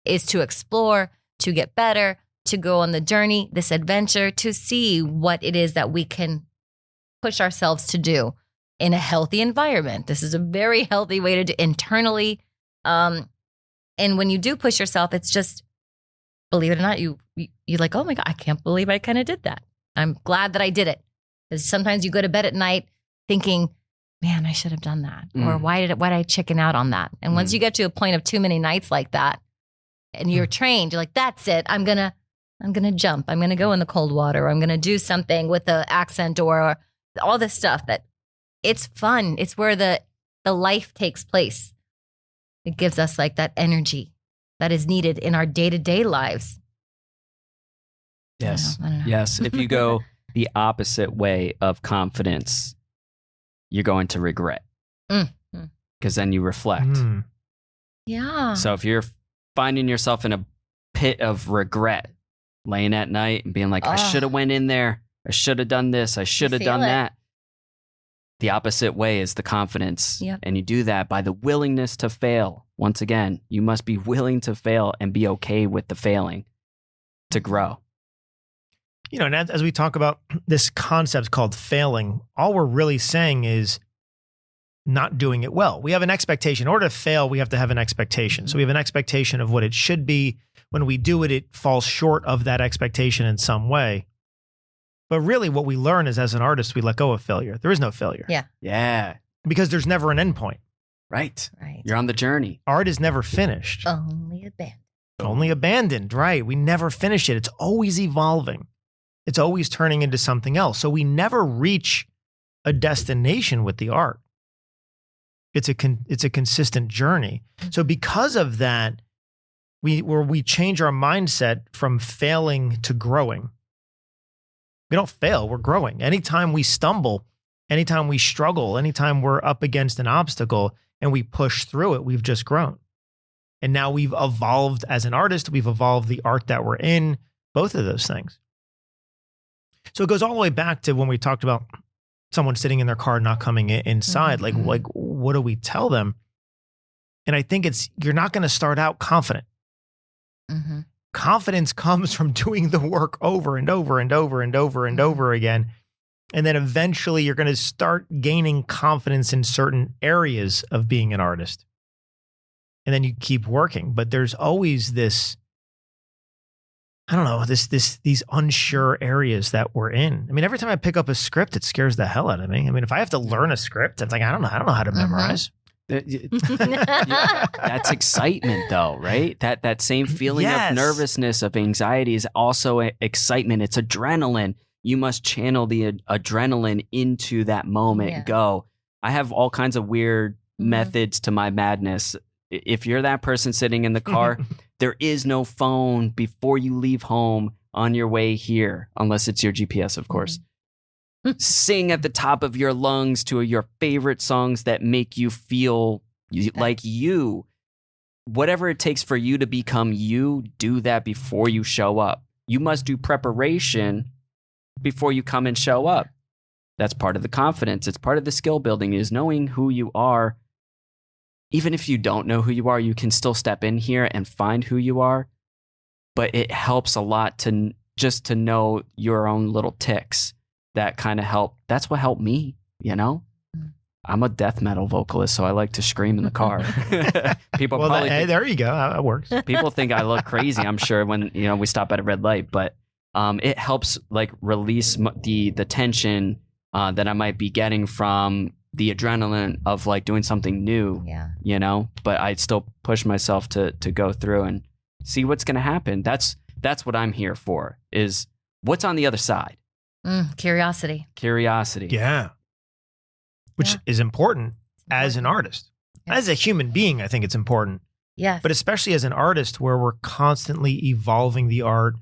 is to explore, to get better, to go on the journey, this adventure, to see what it is that we can push ourselves to do in a healthy environment. This is a very healthy way to do internally. And when you do push yourself, it's just, believe it or not, you're like, oh my God, I can't believe I kind of did that. I'm glad that I did it. Because sometimes you go to bed at night thinking, man, I should have done that. Or why did I chicken out on that? And once you get to a point of too many nights like that and you're trained, you're like, that's it. I'm going to jump. I'm going to go in the cold water. I'm going to do something with the accent or all this stuff that it's fun. It's where the life takes place. It gives us like that energy that is needed in our day-to-day lives. Yes. I don't know. Yes. If you go the opposite way of confidence, you're going to regret. Because then you reflect. Yeah. So if you're finding yourself in a pit of regret, laying at night and being like, I should have went in there. I should have done this. I should have done that. The opposite way is the confidence. Yep. And you do that by the willingness to fail. Once again, you must be willing to fail and be okay with the failing to grow. And as we talk about this concept called failing, all we're really saying is not doing it well. We have an expectation. In order to fail, we have to have an expectation. So we have an expectation of what it should be. When we do it, it falls short of that expectation in some way. But really what we learn is as an artist, we let go of failure. There is no failure. Yeah. Yeah. Because there's never an end point. Right. Right. You're on the journey. Art is never finished. Only abandoned, right? We never finish it. It's always evolving. It's always turning into something else. So we never reach a destination with the art. It's a consistent journey. So because of that, we change our mindset from failing to growing. We don't fail, we're growing. Anytime we stumble, anytime we struggle, anytime we're up against an obstacle and we push through it, we've just grown. And now we've evolved as an artist, we've evolved the art that we're in, both of those things. So it goes all the way back to when we talked about someone sitting in their car, not coming inside. Like what do we tell them? And I think you're not going to start out confident. Confidence comes from doing the work over and over and over and over and over again. And then eventually you're going to start gaining confidence in certain areas of being an artist. And then you keep working. But there's always this, I don't know, these unsure areas that we're in. I mean, every time I pick up a script, it scares the hell out of me. I mean, if I have to learn a script, it's like, I don't know how to memorize. That's excitement though, right? That same feeling of nervousness, of anxiety is also excitement. It's adrenaline. You must channel the adrenaline into that moment. Yeah. Go. I have all kinds of weird methods to my madness. If you're that person sitting in the car, there is no phone before you leave home on your way here, unless it's your GPS, of course. Sing at the top of your lungs to your favorite songs that make you feel like you. Whatever it takes for you to become you, do that before you show up. You must do preparation before you come and show up. That's part of the confidence. It's part of the skill building, is knowing who you are. Even if you don't know who you are, you can still step in here and find who you are. But it helps a lot to just to know your own little ticks that kind of help. That's what helped me, you know? I'm a death metal vocalist, so I like to scream in the car. People probably hey, there you go. That works. People think I look crazy, I'm sure, when we stop at a red light, but it helps like release the tension that I might be getting from the adrenaline of like doing something new. Yeah. But I still push myself to go through and see what's going to happen. That's what I'm here for, is what's on the other side. Curiosity. Yeah. Which is important as an artist. Yes. As a human being, I think it's important. Yes. But especially as an artist, where we're constantly evolving the art,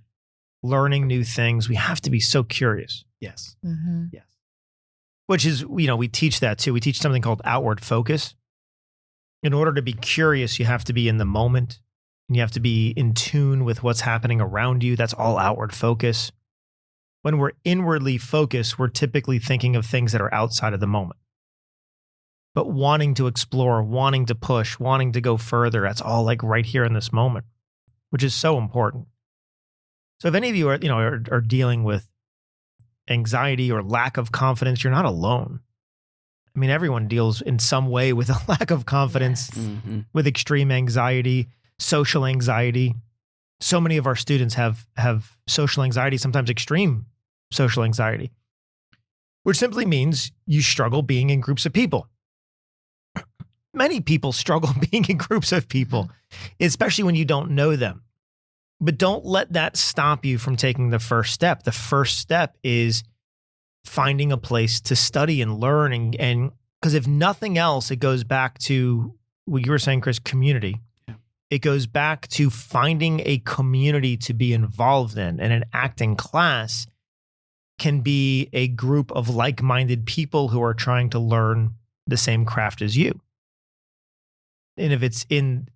learning new things, we have to be so curious. Yes. Mm-hmm. Yes. Which is, we teach that too. We teach something called outward focus. In order to be curious, you have to be in the moment, and you have to be in tune with what's happening around you. That's all outward focus. When we're inwardly focused, we're typically thinking of things that are outside of the moment. But wanting to explore, wanting to push, wanting to go further, that's all like right here in this moment, which is so important. So if any of you are dealing with anxiety or lack of confidence, you're not alone. I mean, everyone deals in some way with a lack of confidence, with extreme anxiety, social anxiety. So many of our students have social anxiety, sometimes extreme social anxiety, which simply means you struggle being in groups of people. Many people struggle being in groups of people, especially when you don't know them. But don't let that stop you from taking the first step. The first step is finding a place to study and learn. And because if nothing else, it goes back to what you were saying, Chris, community. Yeah. It goes back to finding a community to be involved in. And an acting class can be a group of like-minded people who are trying to learn the same craft as you. And if it's in...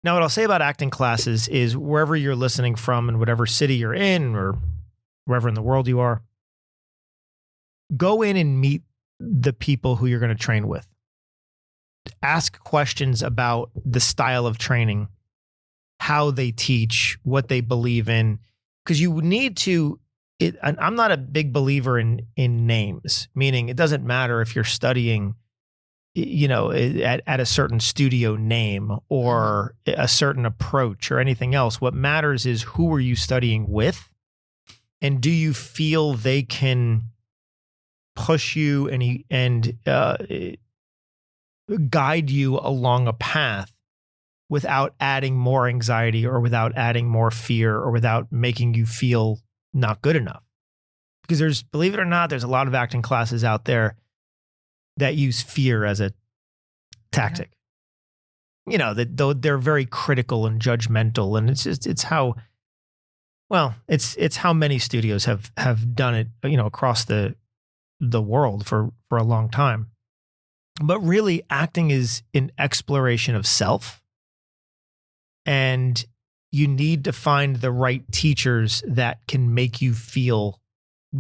Now, what I'll say about acting classes is wherever you're listening from and whatever city you're in or wherever in the world you are, go in and meet the people who you're going to train with. Ask questions about the style of training, how they teach, what they believe in, because you need to... I'm not a big believer in names, meaning it doesn't matter if you're studying at a certain studio name or a certain approach or anything else. What matters is who are you studying with, and do you feel they can push you and guide you along a path without adding more anxiety or without adding more fear or without making you feel not good enough. Because believe it or not, there's a lot of acting classes out there that use fear as a tactic. That they're very critical and judgmental, and it's how many studios have done it, across the world for a long time. But really, acting is an exploration of self, and you need to find the right teachers that can make you feel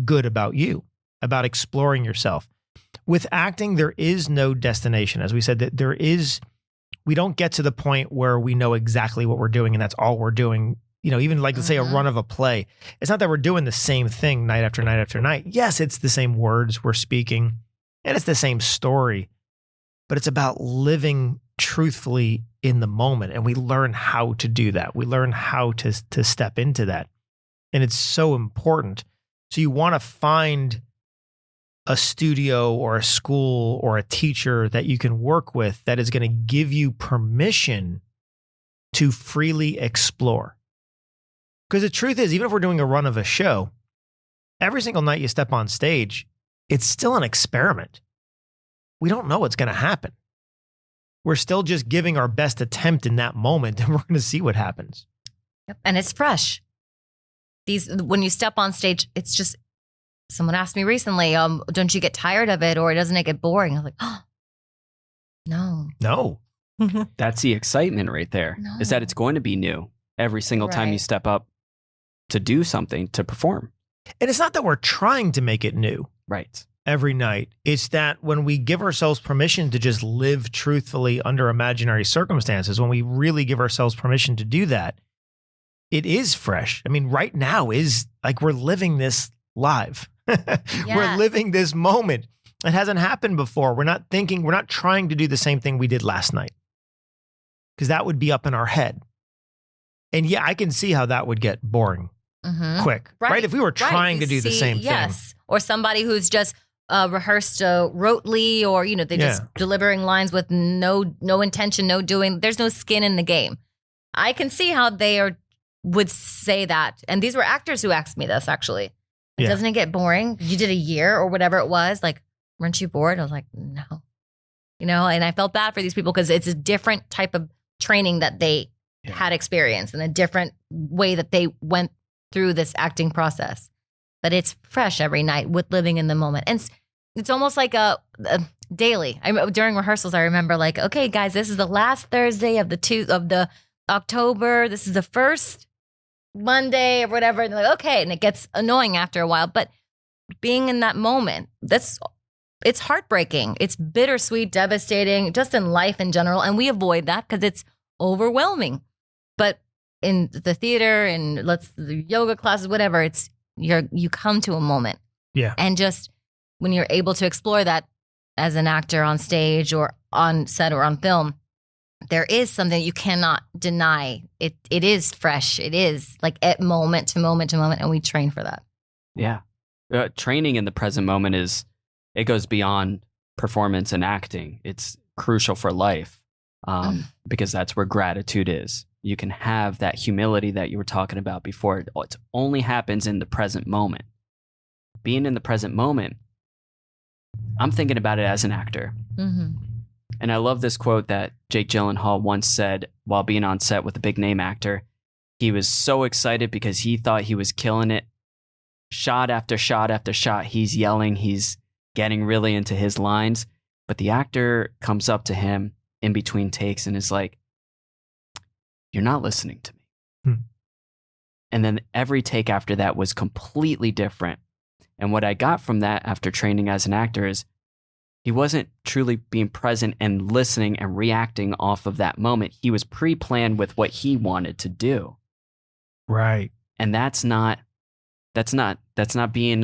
good about you, about exploring yourself. With acting, there is no destination. As we said, that we don't get to the point where we know exactly what we're doing and that's all we're doing, even like, let's say a run of a play. It's not that we're doing the same thing night after night after night. Yes, it's the same words we're speaking and it's the same story, but it's about living truthfully in the moment. And we learn how to do that. We learn how to step into that. And it's so important. So you want to find a studio or a school or a teacher that you can work with that is going to give you permission to freely explore. Because the truth is, even if we're doing a run of a show, every single night you step on stage, it's still an experiment. We don't know what's going to happen. We're still just giving our best attempt in that moment, and we're going to see what happens. Yep. And it's fresh. When you step on stage, it's just, someone asked me recently, don't you get tired of it or doesn't it get boring? I was like, oh, no. No. That's the excitement right there, is that it's going to be new every single time you step up to do something, to perform. And it's not that we're trying to make it new. Right. Every night. It's that when we give ourselves permission to just live truthfully under imaginary circumstances, when we really give ourselves permission to do that, it is fresh. I mean, right now is like we're living this live. We're living this moment. It hasn't happened before. We're not trying to do the same thing we did last night, because that would be up in our head. And yeah, I can see how that would get boring quick, right? If we were trying to do the same thing. Or somebody who's just rehearsed rotely, or, they're just delivering lines with no intention, no doing. There's no skin in the game. I can see how would say that. And these were actors who asked me this, actually. Doesn't it get boring? You did a year or whatever it was. Like, weren't you bored? I was like, no. And I felt bad for these people because it's a different type of training that they had experienced and a different way that they went through this acting process. But it's fresh every night with living in the moment. And it's almost like a daily. During rehearsals, I remember like, okay, guys, this is the last Thursday of the October. This is the first Monday or whatever. And they're like, okay. And it gets annoying after a while. But being in that moment, it's heartbreaking. It's bittersweet, devastating, just in life in general. And we avoid that because it's overwhelming. But in the theater and the yoga classes, whatever, you come to a moment. Yeah. And just when you're able to explore that as an actor on stage or on set or on film, there is something you cannot deny. It is fresh. It is like at moment to moment to moment. And we train for that. Yeah. Training in the present moment it goes beyond performance and acting. It's crucial for life because that's where gratitude is. You can have that humility that you were talking about before. It only happens in the present moment. Being in the present moment, I'm thinking about it as an actor. Mm-hmm. And I love this quote that Jake Gyllenhaal once said while being on set with a big name actor. He was so excited because he thought he was killing it. Shot after shot after shot, he's yelling, he's getting really into his lines. But the actor comes up to him in between takes and is like, "You're not listening to me." And then every take after that was completely different. And what I got from that after training as an actor is he wasn't truly being present and listening and reacting off of that moment. He was pre-planned with what he wanted to do. Right. And that's not being,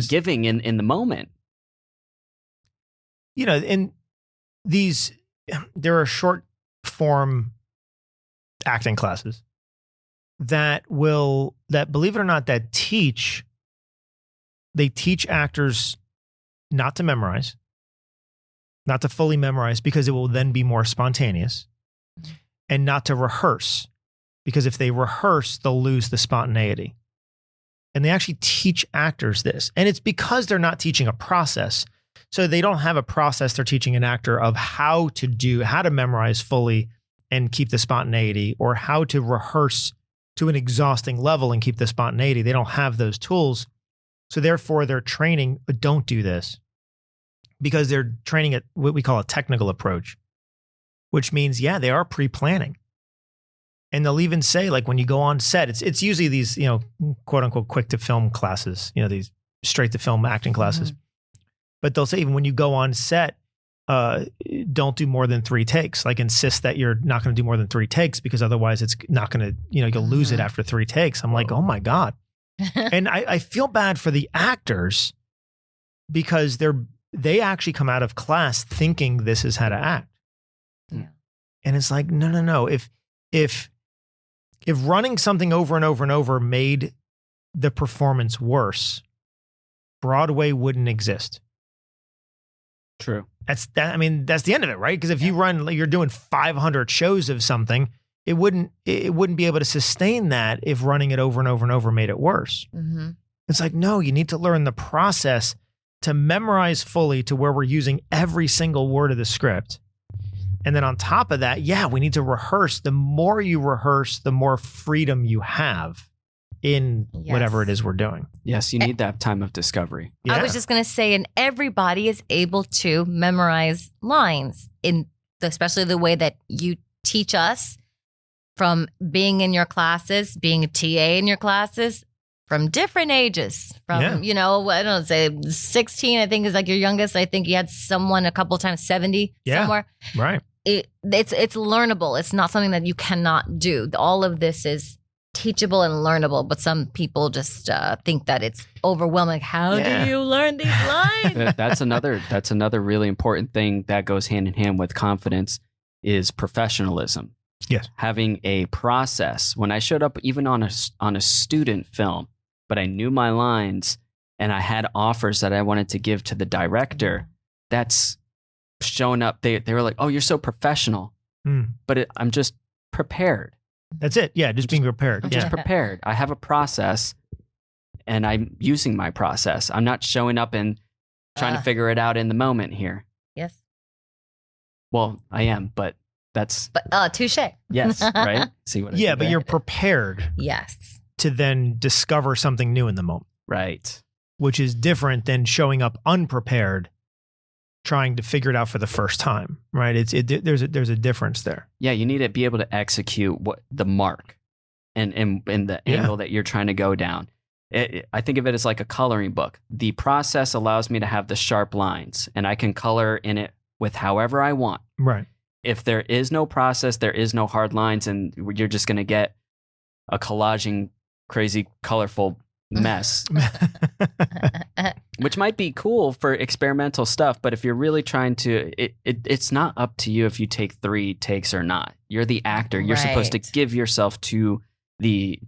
giving in the moment. In these, there are short form acting classes that believe it or not, they teach actors not to memorize, not to fully memorize, because it will then be more spontaneous, and not to rehearse, because if they rehearse, they'll lose the spontaneity. And they actually teach actors this. And it's because they're not teaching a process. So they don't have a process. They're teaching an actor of how to memorize fully and keep the spontaneity, or how to rehearse to an exhausting level and keep the spontaneity. They don't have those tools. So therefore they're training, but don't do this, because they're training at what we call a technical approach, which means, they are pre-planning. And they'll even say, like, when you go on set, it's usually these, quote unquote, quick to film classes, these straight to film acting classes. Mm-hmm. But they'll say, even when you go on set, don't do more than 3 takes. Like insist that you're not going to do more than 3 takes because otherwise it's not going to, you'll lose it after 3 takes. I'm like, oh my God. And I feel bad for the actors because they actually come out of class thinking this is how to act. Yeah. And it's like, no. If running something over and over and over made the performance worse, Broadway wouldn't exist. True. That's the end of it, right? Because if you're doing 500 shows of something, it wouldn't be able to sustain that if running it over and over and over made it worse. Mm-hmm. It's like, no, you need to learn the process to memorize fully to where we're using every single word of the script. And then on top of that, we need to rehearse. The more you rehearse, the more freedom you have in whatever it is we're doing. Yes, you need that time of discovery. Yeah. I was just going to say, and everybody is able to memorize lines especially the way that you teach us, from being in your classes, being a TA in your classes, from different ages, from, I don't say 16, I think is like your youngest. I think you had someone a couple times, 70 somewhere. Right. It's learnable. It's not something that you cannot do. All of this is teachable and learnable, but some people just think that it's overwhelming. How do you learn these lines? That's another really important thing that goes hand in hand with confidence is professionalism. Yes. Having a process. When I showed up even on a student film, but I knew my lines and I had offers that I wanted to give to the director, that's showing up. They were like, "Oh, you're so professional." But I'm just prepared. That's it. Yeah, just being prepared. I'm just prepared. I have a process and I'm using my process. I'm not showing up and trying to figure it out in the moment here. Yes. Well, I am, but touche. Yes, right? See what I did but there? you're prepared. Yes. To then discover something new in the moment. Right. Which is different than showing up unprepared, trying to figure it out for the first time, right? There's a difference there. Yeah, you need to be able to execute the mark and the angle that you're trying to go down. I think of it as like a coloring book. The process allows me to have the sharp lines, and I can color in it with however I want. Right. If there is no process, there is no hard lines, and you're just going to get a collaging, crazy, colorful mess. Which might be cool for experimental stuff, but if you're really trying to, it's not up to you if you take 3 takes or not. You're the actor. You're supposed to give yourself to the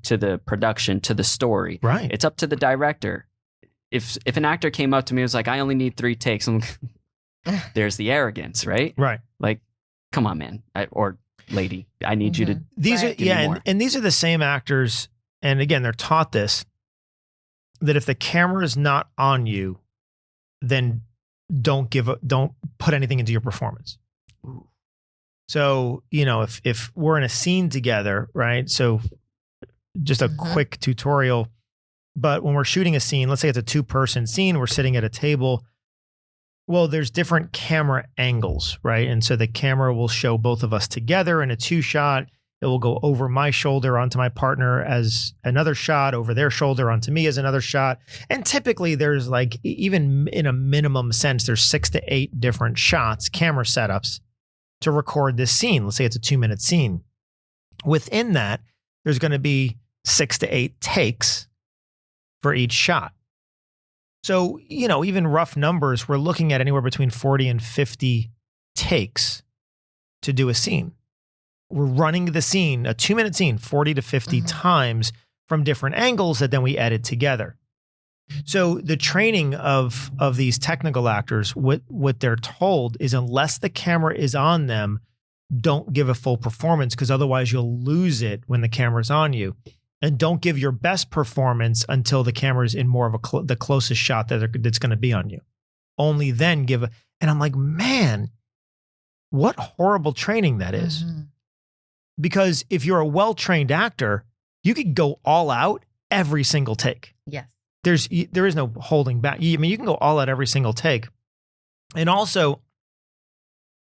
production, to the story. Right. It's up to the director. If an actor came up to me and was like, "I only need 3 takes," I'm like, there's the arrogance, right? Right. Like, come on, man, or lady, I need you to. These are and these are the same actors, and again, they're taught this, that if the camera is not on you, then don't put anything into your performance. So, if we're in a scene together, right? So just a quick tutorial, but when we're shooting a scene, let's say it's a 2-person scene, we're sitting at a table. Well, there's different camera angles, right? And so the camera will show both of us together in a 2-shot. It will go over my shoulder onto my partner as another shot, over their shoulder onto me as another shot. And typically there's like, even in a minimum sense, there's 6 to 8 different shots, camera setups to record this scene. Let's say it's a 2-minute scene. Within that, there's going to be 6 to 8 takes for each shot. So, even rough numbers, we're looking at anywhere between 40 and 50 takes to do a scene. We're running the scene, a 2-minute scene, 40 to 50 times from different angles that then we edit together. So the training of these technical actors, what they're told is, unless the camera is on them, don't give a full performance, because otherwise you'll lose it when the camera's on you. And don't give your best performance until the camera's in more of the closest shot that's going to be on you. Only then and I'm like, man, what horrible training that is. Because if you're a well-trained actor, you could go all out every single take. Yes. There is no holding back. You can go all out every single take. And also,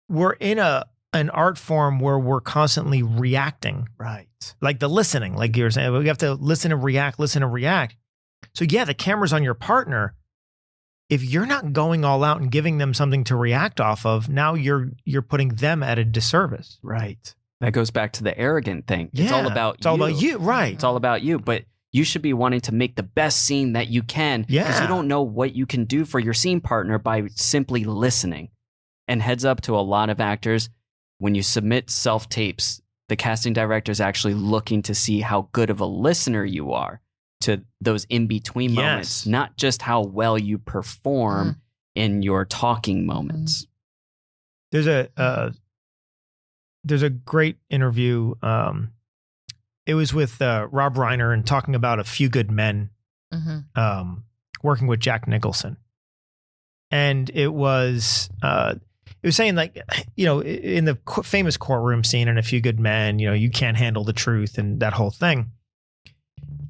we're in an art form where we're constantly reacting. Right. Like the listening, like you're saying, we have to listen and react. So yeah, the camera's on your partner. if you're not going all out and giving them something to react off of, now you're putting them at a disservice. Right. That goes back to the arrogant thing. It's all about It's all about you, right. It's all about you. But you should be wanting to make the best scene that you can. Because you don't know what you can do for your scene partner by simply listening. And heads up to a lot of actors, when you submit self-tapes, the casting director is actually looking to see how good of a listener you are to those in-between moments, not just how well you perform in your talking moments. There's a great interview. It was with Rob Reiner and talking about A Few Good Men, working with Jack Nicholson. And it was saying, like, you know, in the famous courtroom scene in A Few Good Men, you know, you can't handle the truth and that whole thing.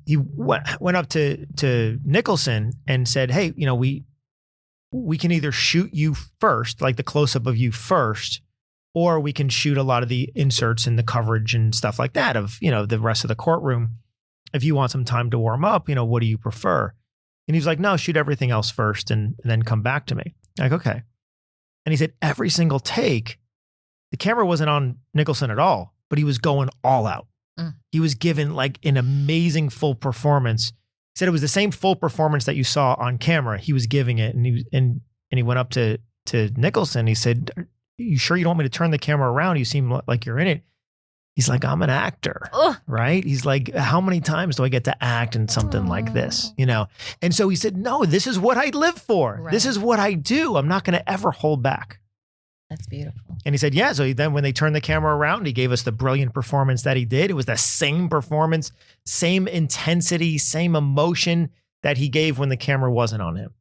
He went up to Nicholson and said, hey, you know, we can either shoot you first, like the close-up of you first, or we can shoot a lot of the inserts and the coverage and stuff like that of, you know, the rest of the courtroom. If you want some time to warm up, you know, what do you prefer? And he's like, no, shoot everything else first and then come back to me. Like, okay. And he said every single take, the camera wasn't on Nicholson at all, but he was going all out. He was given like an amazing full performance. He said it was the same full performance that you saw on camera. He was giving it, and he went up to Nicholson. He said, "You sure you don't want me to turn the camera around? You seem like you're in it." He's like, "I'm an actor, right?" He's like, "How many times do I get to act in something like this?" You know. And so he said, "No, this is what I live for. Right. This is what I do. I'm not going to ever hold back." That's beautiful. And he said, yeah. So then when they turned the camera around, he gave us the brilliant performance that he did. It was the same performance, same intensity, same emotion that he gave when the camera wasn't on him.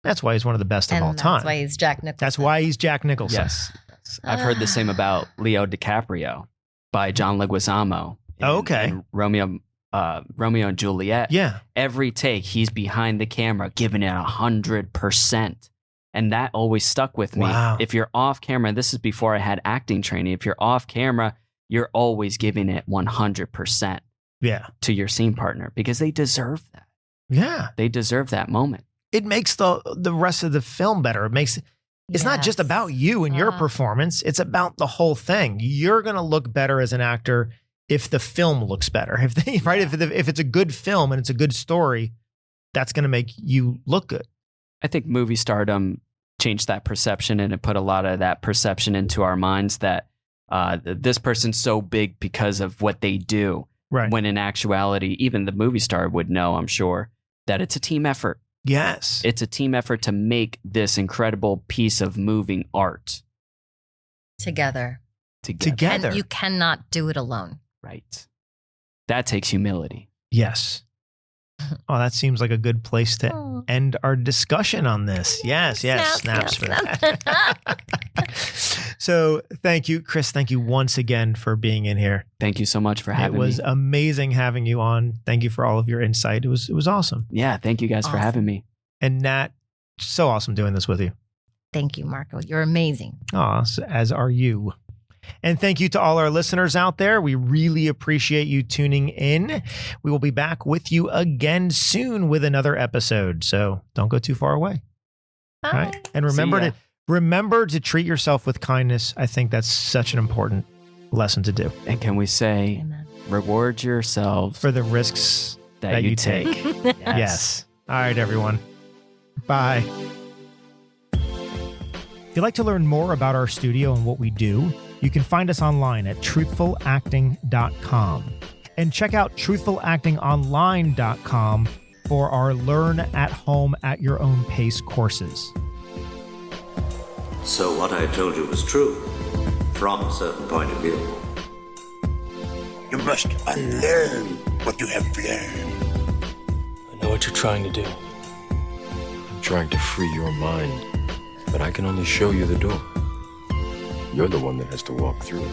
That's why he's one of the best of all time. That's why he's Jack Nicholson. That's why he's Jack Nicholson. Yes. I've heard the same about Leo DiCaprio by John Leguizamo. In Romeo and Juliet. Yeah. Every take, he's behind the camera, giving it 100%. And that always stuck with me. Wow. If you're off camera, this is before I had acting training. If you're off camera, you're always giving it 100% to your scene partner because they deserve that. Yeah. They deserve that moment. It makes the rest of the film better. It's not just about you and your performance. It's about the whole thing. You're going to look better as an actor if the film looks better. If it's a good film and it's a good story, that's going to make you look good. I think movie stardom changed that perception, and it put a lot of that perception into our minds that this person's so big because of what they do. Right. When in actuality, even the movie star would know, I'm sure, that it's a team effort. Yes. It's a team effort to make this incredible piece of moving art. Together. Together. And you cannot do it alone. Right. That takes humility. Yes. Oh, that seems like a good place to end our discussion on this. Yes. Snaps for that. So thank you, Chris. Thank you once again for being in here. Thank you so much for having me. It was amazing having you on. Thank you for all of your insight. It was awesome. Yeah. Thank you guys for having me. And Nat, so awesome doing this with you. Thank you, Marco. You're amazing. Oh, as are you. And thank you to all our listeners out there. We really appreciate you tuning in. We will be back with you again soon with another episode. So don't go too far away. Bye. All right? And remember to treat yourself with kindness. I think that's such an important lesson to do. And can we say, reward yourselves for the risks that you take. Yes. All right, everyone. Bye. If you'd like to learn more about our studio and what we do, you can find us online at truthfulacting.com and check out truthfulactingonline.com for our Learn at Home at Your Own Pace courses. So what I told you was true, from a certain point of view. You must unlearn what you have learned. I know what you're trying to do. I'm trying to free your mind, but I can only show you the door. You're the one that has to walk through it.